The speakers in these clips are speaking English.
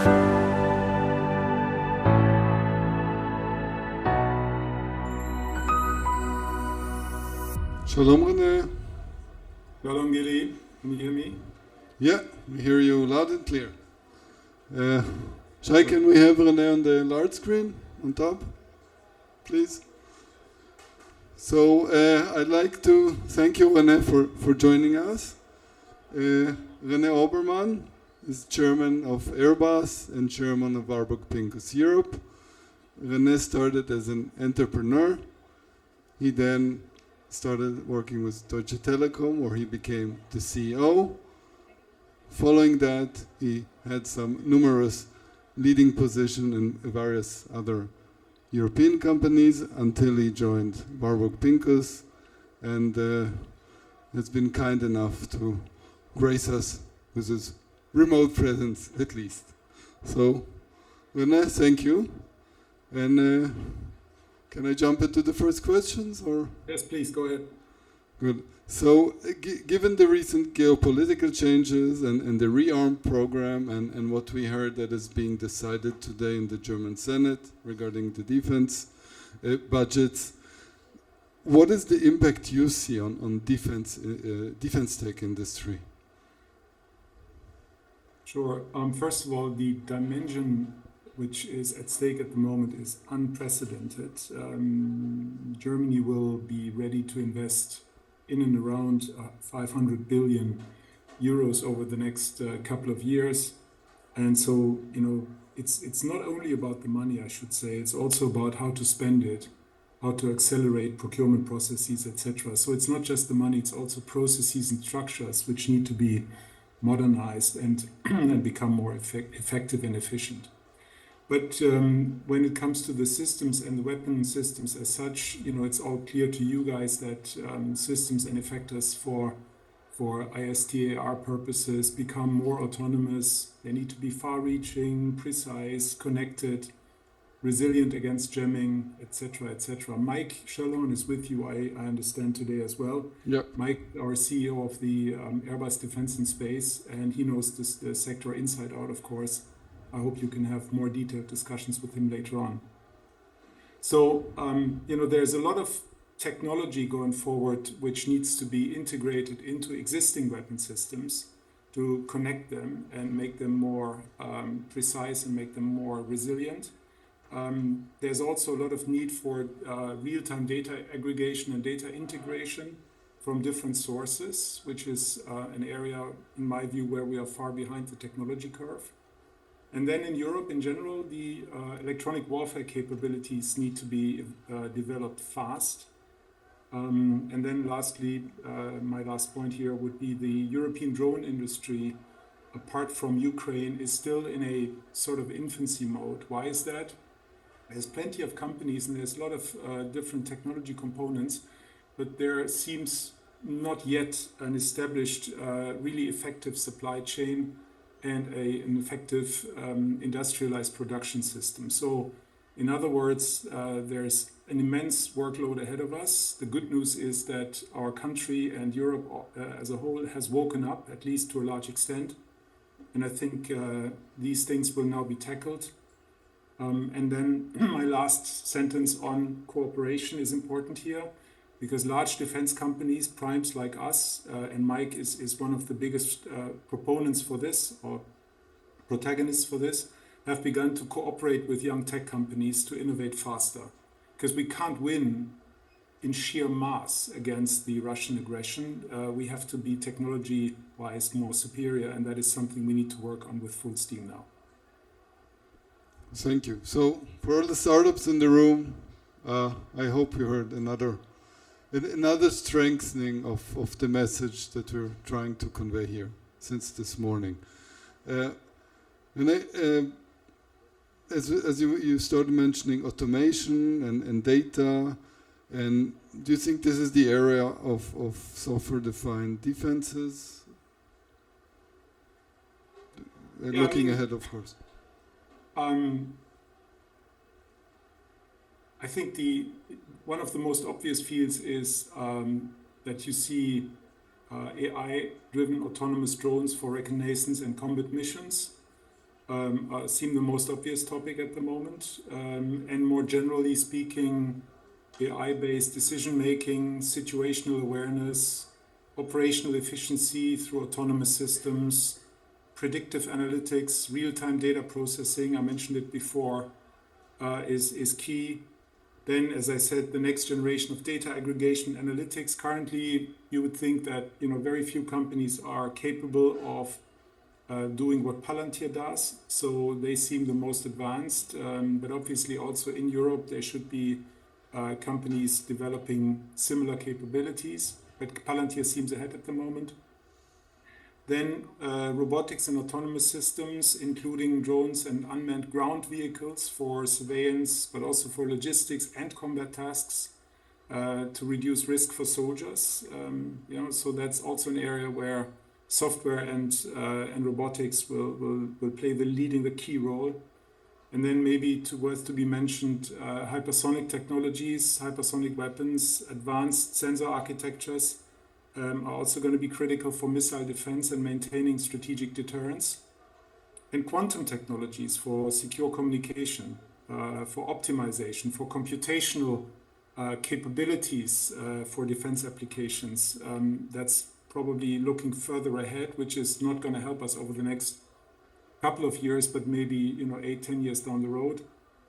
Shalom, René. Shalom, Gili. Can you hear me? Yeah, we hear you loud and clear. Shai, can we have René on the large screen on top, please? So I'd like to thank you, René, for joining us. René Obermann is chairman of Airbus and chairman of Warburg Pincus Europe. René started as an entrepreneur. He then started working with Deutsche Telekom, where he became the CEO. Following that, he had some numerous leading positions in various other European companies until he joined Warburg Pincus and has been kind enough to grace us with his remote presence, at least. So, René, thank you. And can I jump into the first questions, or? Yes, please, go ahead. Good. So, given the recent geopolitical changes and the rearm program and what we heard that is being decided today in the German Senate regarding the defense budgets, what is the impact you see on defense tech industry? Sure. First of all, the dimension which is at stake at the moment is unprecedented. Germany will be ready to invest in and around 500 billion euros over the next couple of years. And so, it's not only about the money, I should say, it's also about how to spend it, how to accelerate procurement processes, etc. So it's not just the money, it's also processes and structures which need to be modernized and become more effective and efficient. But when it comes to the systems and the weapon systems as such, it's all clear to you guys that systems and effectors for ISTAR purposes become more autonomous. They need to be far-reaching, precise, connected, resilient against jamming, etc., etc. Mike Shalom is with you, I understand, today as well. Yep. Mike, our CEO of the Airbus Defense and Space, and he knows the sector inside out, of course. I hope you can have more detailed discussions with him later on. So, there's a lot of technology going forward which needs to be integrated into existing weapon systems to connect them and make them more precise and make them more resilient. There's also a lot of need for real-time data aggregation and data integration from different sources, which is an area, in my view, where we are far behind the technology curve. And then in Europe in general, the electronic warfare capabilities need to be developed fast. And then lastly, my last point here would be the European drone industry, apart from Ukraine, is still in a sort of infancy mode. Why is that? There's plenty of companies and there's a lot of different technology components, but there seems not yet an established, really effective supply chain and an effective industrialized production system. So, in other words, there's an immense workload ahead of us. The good news is that our country and Europe as a whole has woken up, at least to a large extent. And I think these things will now be tackled. And then my last sentence on cooperation is important here, because large defense companies, primes like us, and Mike is one of the biggest proponents for this, or protagonists for this, have begun to cooperate with young tech companies to innovate faster. Because we can't win in sheer mass against the Russian aggression. We have to be technology-wise more superior, and that is something we need to work on with full steam now. Thank you. So, for all the startups in the room, I hope you heard another strengthening of the message that we're trying to convey here since this morning. As you started mentioning automation and data, and do you think this is the area of software-defined defenses? Looking ahead, of course. I think one of the most obvious fields is that you see AI-driven autonomous drones for reconnaissance and combat missions. seem the most obvious topic at the moment. And more generally speaking, AI-based decision-making, situational awareness, operational efficiency through autonomous systems, predictive analytics, real-time data processing, I mentioned it before, is key. Then, as I said, the next generation of data aggregation analytics. Currently, you would think that very few companies are capable of doing what Palantir does, so they seem the most advanced. But obviously, also in Europe, there should be companies developing similar capabilities. But Palantir seems ahead at the moment. Then robotics and autonomous systems, including drones and unmanned ground vehicles for surveillance, but also for logistics and combat tasks to reduce risk for soldiers. So that's also an area where software and robotics will play the key role. And then maybe worth to be mentioned, hypersonic technologies, hypersonic weapons, advanced sensor architectures, are also going to be critical for missile defense and maintaining strategic deterrence. And quantum technologies for secure communication, for optimization, for computational capabilities for defense applications. That's probably looking further ahead, which is not going to help us over the next couple of years, but maybe 8-10 years down the road.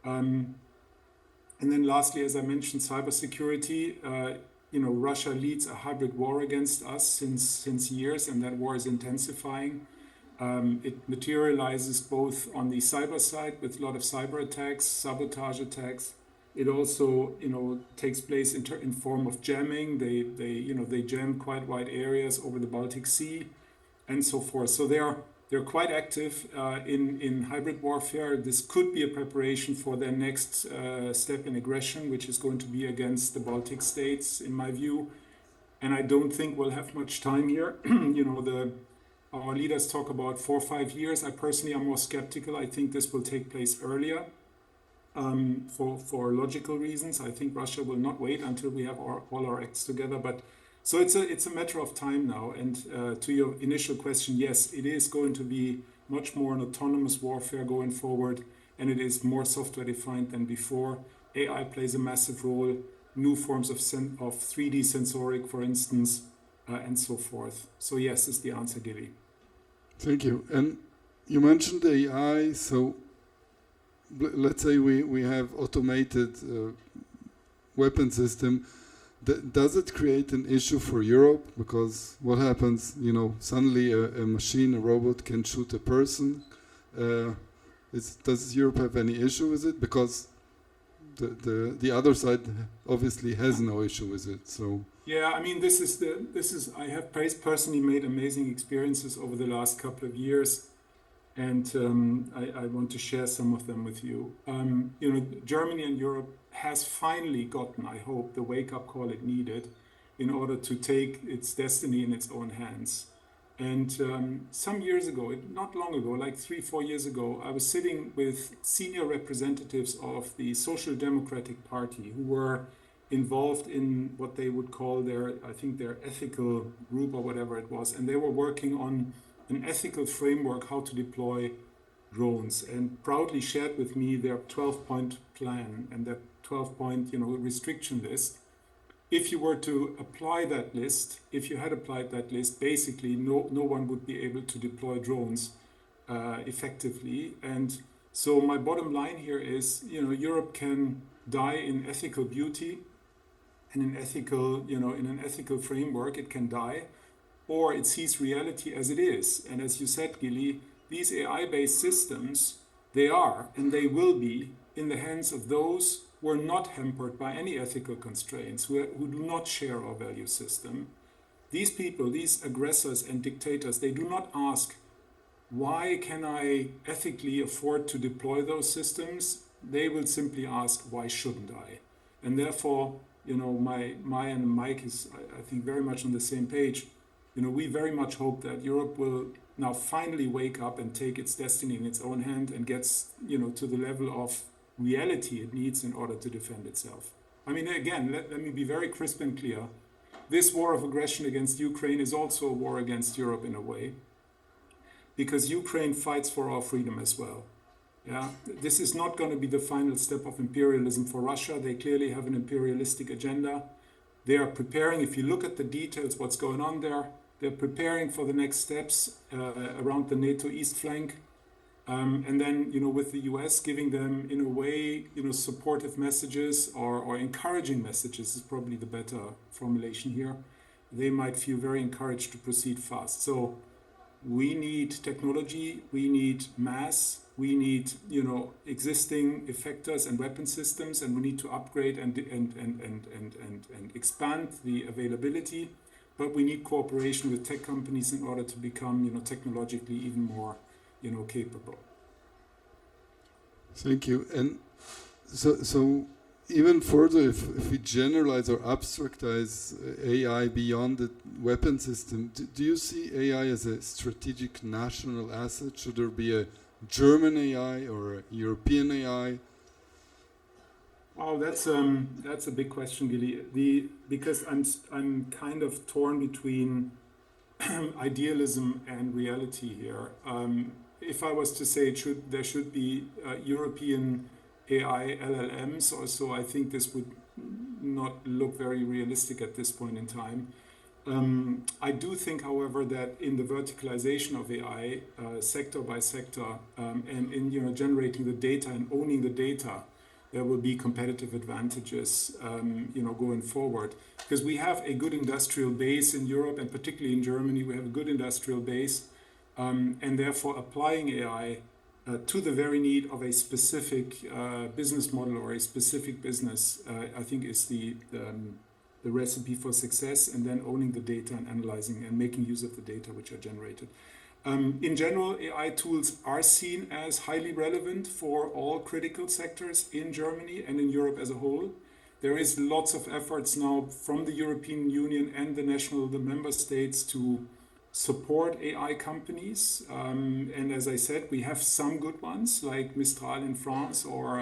And then lastly, as I mentioned, cybersecurity. Russia leads a hybrid war against us since years, and that war is intensifying. It materializes both on the cyber side with a lot of cyber attacks, sabotage attacks. It also, takes place in form of jamming. They jam quite wide areas over the Baltic Sea, and so forth. So they're quite active in hybrid warfare. This could be a preparation for their next step in aggression, which is going to be against the Baltic states, in my view. And I don't think we'll have much time here. Our leaders talk about 4 or 5 years. I personally am more skeptical. I think this will take place earlier for logical reasons. I think Russia will not wait until we have all our acts together. But so it's a matter of time now. And to your initial question, yes, it is going to be much more an autonomous warfare going forward, and it is more software defined than before. AI plays a massive role, new forms of 3D sensoric, for instance, and so forth. So yes, is the answer, Gilly. Thank you. And you mentioned AI, so let's say we have automated weapon system. Does it create an issue for Europe? Because what happens, suddenly a machine, a robot can shoot a person. Does Europe have any issue with it? Because the other side obviously has no issue with it. So yeah, I mean, I have personally made amazing experiences over the last couple of years, and I want to share some of them with you. Germany and Europe has finally gotten, I hope, the wake-up call it needed in order to take its destiny in its own hands. And some years ago, not long ago, like 3-4 years ago, I was sitting with senior representatives of the Social Democratic Party who were involved in what they would call their ethical group or whatever it was. And they were working on an ethical framework, how to deploy drones, and proudly shared with me their 12-point plan and that 12-point restriction list. If you were to apply that list, if you had applied that list, basically no one would be able to deploy drones effectively. And so my bottom line here is, Europe can die in ethical beauty and in an ethical framework, it can die, or it sees reality as it is. And as you said, Gilly, these AI-based systems, they are and they will be in the hands of those who are not hampered by any ethical constraints, who do not share our value system. These people, these aggressors and dictators, they do not ask, why can I ethically afford to deploy those systems? They will simply ask, why shouldn't I? And therefore, my and Mike is, I think, very much on the same page. We very much hope that Europe will now finally wake up and take its destiny in its own hand and gets, to the level of reality it needs in order to defend itself. I mean, again, let me be very crisp and clear. This war of aggression against Ukraine is also a war against Europe in a way. because Ukraine fights for our freedom as well. Yeah, this is not going to be the final step of imperialism for Russia. They clearly have an imperialistic agenda. They are preparing, if you look at the details, what's going on there, they're preparing for the next steps around the NATO east flank. And then, with the US giving them, in a way, supportive messages or encouraging messages is probably the better formulation here. They might feel very encouraged to proceed fast. So we need technology, we need mass, we need, existing effectors and weapon systems, and we need to upgrade and expand the availability. But we need cooperation with tech companies in order to become, technologically even more, capable. Thank you. And so even further, if we generalize or abstractize AI beyond the weapon system, do you see AI as a strategic national asset? Should there be a German AI or a European AI? Oh, that's a big question, Gilly. Because I'm kind of torn between idealism and reality here. If I was to say there should be European AI LLMs or so, I think this would not look very realistic at this point in time. I do think, however, that in the verticalization of AI, sector by sector, and in generating the data and owning the data, there will be competitive advantages, going forward. Because we have a good industrial base in Europe, and particularly in Germany, we have a good industrial base, and therefore applying AI to the very need of a specific business model or a specific business, I think is the recipe for success, and then owning the data and analyzing and making use of the data which are generated. In general, AI tools are seen as highly relevant for all critical sectors in Germany and in Europe as a whole. There is lots of efforts now from the European Union and the member states to support AI companies. And as I said, we have some good ones like Mistral in France, or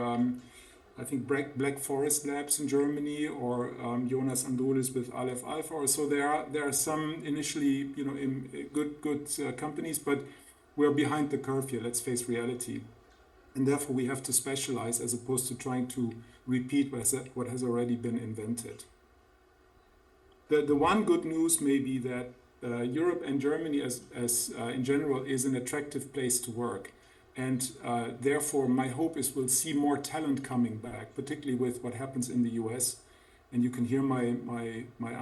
I think Black Forest Labs in Germany, or Jonas Andolis with Aleph Alpha. So there are some initially, good companies, but we're behind the curve here. Let's face reality, and therefore we have to specialize as opposed to trying to repeat what has already been invented. The one good news may be that Europe and Germany, as in general, is an attractive place to work. And therefore, my hope is we'll see more talent coming back, particularly with what happens in the US. And you can hear my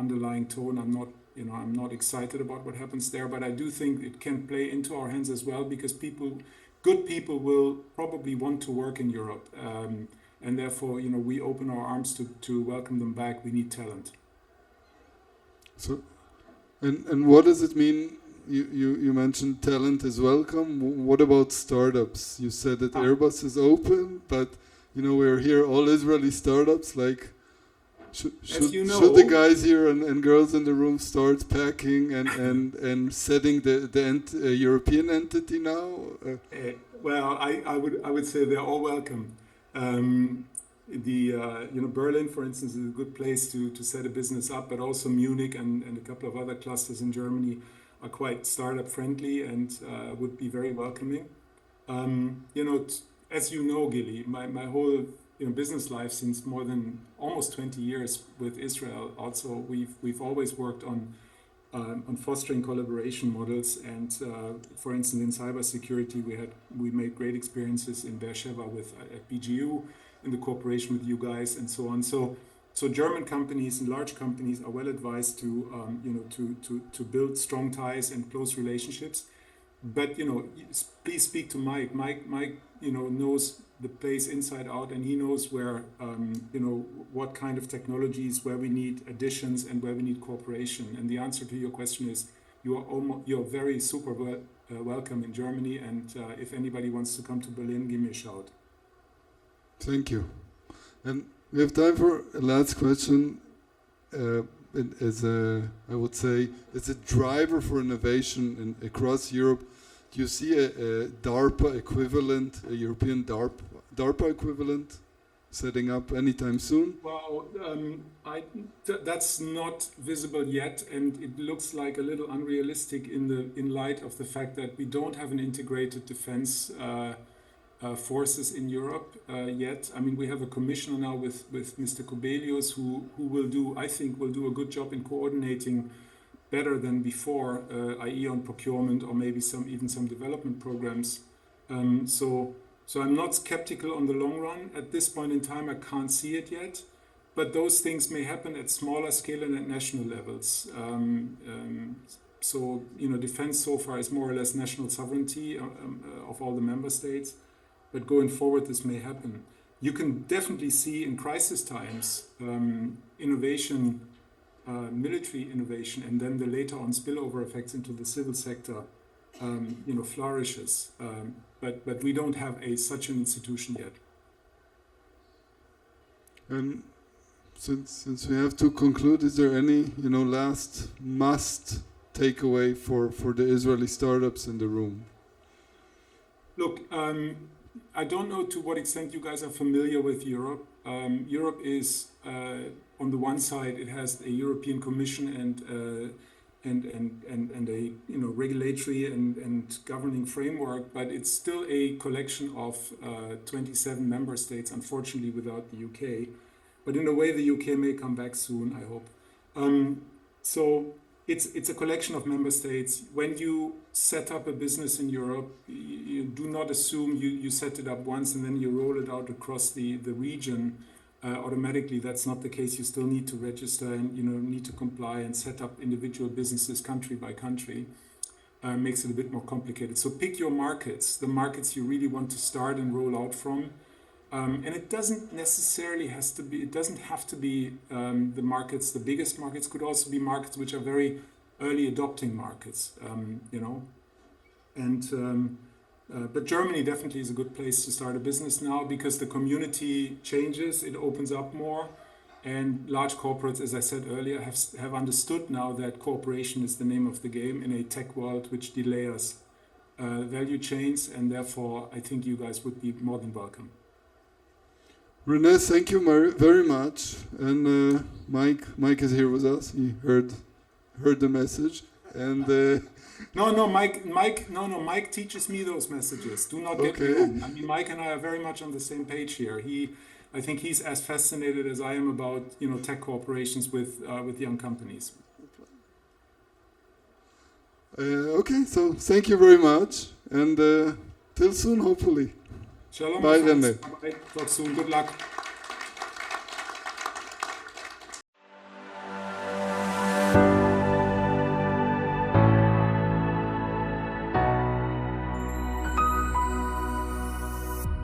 underlying tone. I'm not excited about what happens there, but I do think it can play into our hands as well, because good people will probably want to work in Europe. And therefore, we open our arms to welcome them back. We need talent. So, and what does it mean? You mentioned talent is welcome. What about startups? You said that Airbus is open, but we're here all Israeli startups. Like, should the guys here and girls in the room start packing and setting the European entity now? Well, I would say they're all welcome. Berlin, for instance, is a good place to set a business up, but also Munich and a couple of other clusters in Germany are quite startup friendly and would be very welcoming. As you know, Gilly, my whole business life since more than almost 20 years with Israel. Also, we've always worked on fostering collaboration models, and for instance, in cybersecurity, we made great experiences in Beersheba at BGU, in the cooperation with you guys, and so on. So German companies and large companies are well advised to build strong ties and close relationships. But please speak to Mike. Mike knows the place inside out, and he knows where what kind of technologies, where we need additions and where we need cooperation. And the answer to your question is you're very super welcome in Germany. And if anybody wants to come to Berlin, give me a shout. Thank you. And we have time for a last question. I would say, as a driver for innovation across Europe, do you see a DARPA equivalent, a European DARPA equivalent setting up anytime soon? Well, that's not visible yet, and it looks like a little unrealistic in light of the fact that we don't have an integrated defense forces in Europe yet. I mean, we have a commissioner now with Mr. Kobelius who I think will do a good job in coordinating better than before, i.e. on procurement or maybe even some development programs. So I'm not skeptical on the long run. At this point in time, I can't see it yet, but those things may happen at smaller scale and at national levels. So, defense so far is more or less national sovereignty of all the member states, but going forward, this may happen. You can definitely see in crisis times innovation, military innovation, and then the later on spillover effects into the civil sector, flourishes. But we don't have such an institution yet. And since we have to conclude, is there any last must takeaway for the Israeli startups in the room? Look, I don't know to what extent you guys are familiar with Europe. Europe is on the one side, it has a European Commission and a regulatory and governing framework, but it's still a collection of 27 member states, unfortunately without the UK. But in a way, the UK may come back soon, I hope. So it's a collection of member states. When you set up a business in Europe, you do not assume you set it up once and then you roll it out across the region. Automatically, that's not the case. You still need to register and need to comply and set up individual businesses country by country. Makes it a bit more complicated. So pick your markets, the markets you really want to start and roll out from. And it doesn't necessarily have to be the markets, the biggest markets. Could also be markets which are very early adopting markets, But Germany definitely is a good place to start a business now because the community changes, it opens up more, and large corporates, as I said earlier, have understood now that cooperation is the name of the game in a tech world which delayers value chains, and therefore I think you guys would be more than welcome. René, thank you very much. And Mike is here with us. He heard the message, and. Mike teaches me those messages. Do not get me wrong. I mean, Mike and I are very much on the same page here. I think he's as fascinated as I am about tech cooperations with young companies. Okay, so thank you very much, and till soon, hopefully. Shalom. Bye, René. Bye. Talk soon. Good luck.